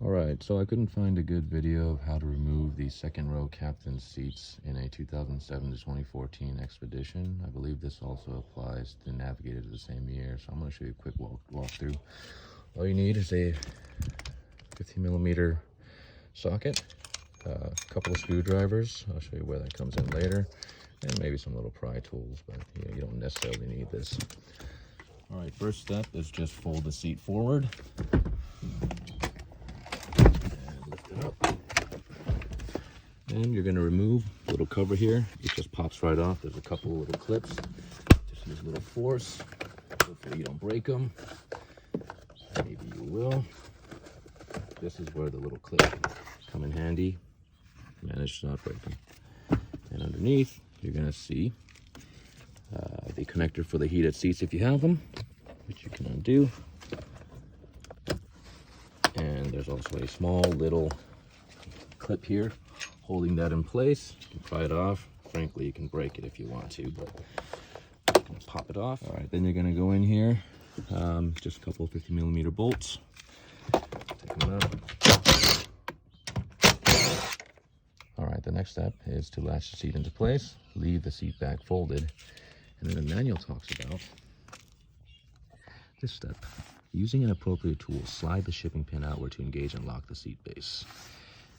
Alright, so I couldn't find a good video of how to remove the second row captain's seats in a 2007 to 2014 Expedition. I believe this also applies to Navigator of the same year, so I'm going to show you a quick walkthrough. All you need is a 15mm socket, a couple of screwdrivers. I'll show you where that comes in later, and maybe some little pry tools, but you don't necessarily need this. Alright, first step is just fold the seat forward. And you're going to remove the little cover here. It just pops right off. There's a couple of little clips. Just use a little force. Hopefully you don't break them. Maybe you will. This is where the little clips come in handy. Manage to not break them. And underneath, you're going to see the connector for the heated seats if you have them, which you can undo. And there's also a small little clip here holding that in place. You can pry it off. Frankly, you can break it if you want to, but I'm gonna pop it off. All right, then you're gonna go in here, just a couple of 50mm bolts. Take them out. All right, the next step is to latch the seat into place, leave the seat back folded, and then the manual talks about this step. Using an appropriate tool, slide the shipping pin outward to engage and lock the seat base.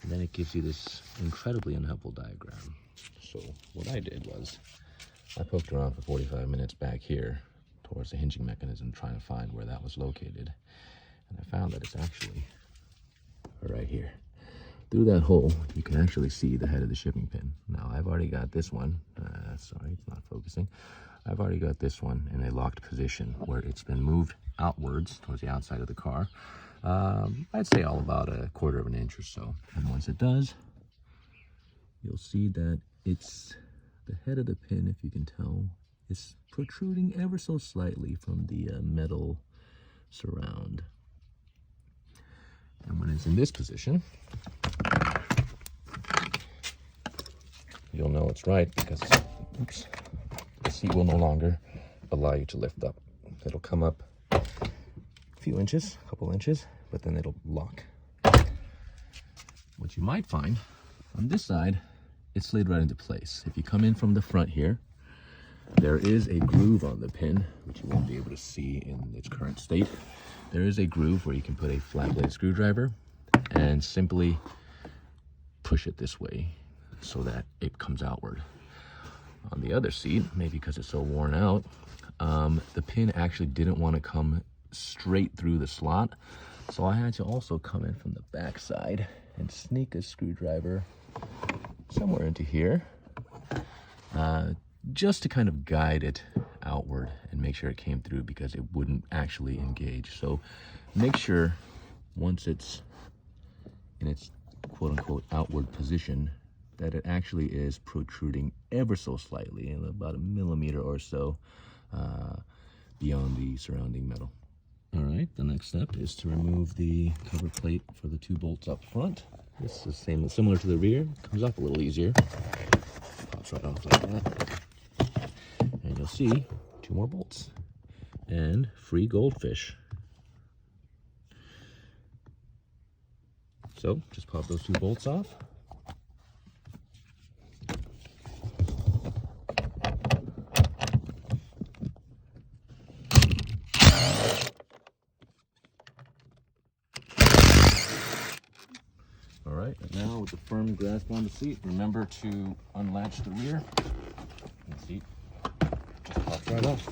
And then it gives you this incredibly unhelpful diagram. So what I did was, I poked around for 45 minutes back here towards the hinging mechanism, trying to find where that was located. And I found that it's actually right here. Through that hole, you can actually see the head of the shipping pin. Now, I've already got this one. Sorry, it's not focusing. I've already got this one in a locked position where it's been moved outwards towards the outside of the car. I'd say all about 1/4 of an inch or so. And once it does, you'll see that it's the head of the pin, if you can tell, is protruding ever so slightly from the metal surround. And when it's in this position, you'll know it's right because the seat will no longer allow you to lift up. It'll come up a few inches, a couple inches, but then it'll lock. What you might find on this side, it slid right into place. If you come in from the front here, there is a groove on the pin, which you won't be able to see in its current state. There is a groove where you can put a flat blade screwdriver and simply push it this way so that it comes outward. On the other seat, maybe because it's so worn out, the pin actually didn't want to come straight through the slot, so I had to also come in from the back side and sneak a screwdriver somewhere into here, just to kind of guide it outward and make sure it came through, because it wouldn't actually engage. So make sure once it's in its quote-unquote outward position that it actually is protruding ever so slightly, about 1 millimeter or so beyond the surrounding metal. All right, the next step is to remove the cover plate for the 2 bolts up front. This is similar to the rear, comes off a little easier. Pops right off like that. And you'll see 2 more bolts and free goldfish. So just pop those 2 bolts off. All right, and now with the firm grasp on the seat, remember to unlatch the rear. And the seat just pops right off.